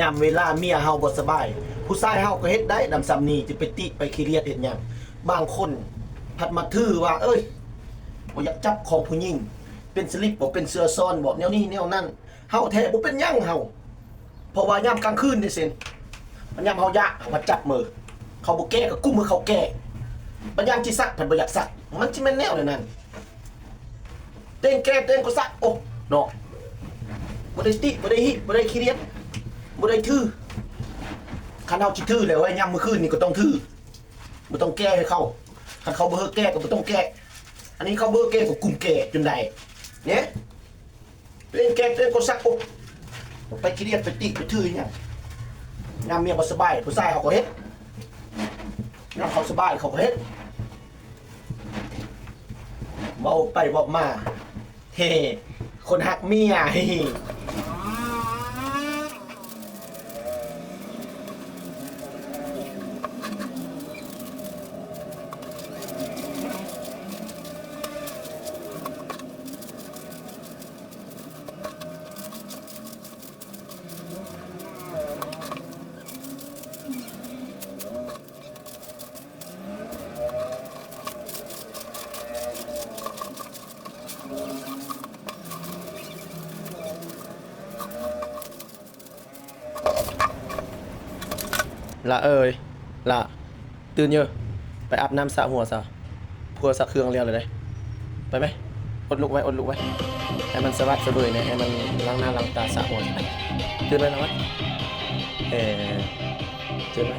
ยามเวลาเมียเฮาบ่สบายผู้ชายเฮาก็เฮ็ดได้ดำซ้ำนี้จะไปติไปขี้เรียดเฮ็ดหยังบางคนผัดมาถือว่าเอ้ยบ่อยากจับของผู้หญิงเป็นสลิปบ่เป็นเสื้อซ้อนบ่แนวนี้แนวนั้นเฮาแท้บ่เป็นหยังเฮาเพราะว่ายามกลางคืนนี่ซิมันยามเฮายะเฮามาจับมือเขาบ่แก้ก็กุมมือเขาแก้บัดยามสิซักเพิ่นบ่อยากซักมันสิแม่นแนวนั้นเต้นแก้เต้นก็ซักโอ้เนาะบ่ได้ติบ่ได้ฮิบ่ได้ขี้เรียดบ่ได้ถือคันเฮาสิถือแล้วไอ้ยามมื้อคืนนี่ก็ต้องถือบ่ต้องแก้ให้เขาคันเขาบ่เฮ็ดแก้ก็บ่ต้องแก้อันนี้เขาบ่แก้ก็กุมแก้จนได้เนี่ยเต้นแก้เต้นก็ซักโอ้ไปขี้เรียดไปติไปถือหยังยามเมียบ่สบายผู้ชายเขาก็เฮ็ดยามเขาสบายเขาก็เฮ็ดเว้าไปเว้ามาเฮ้คนหักเมียเฮ้ ละเอ้ยละตื่นเยอะไปอาบน้ำสระหัวซะพัวสระเครื่องเรียวเลยได้ไปไหมอดลุกไว้อดลุกไว้ให้มันสะบัดสะเบยเนี่ยให้มันล้างหน้าล้างตาสระหัวตื่นไหมน้องตื่นไหม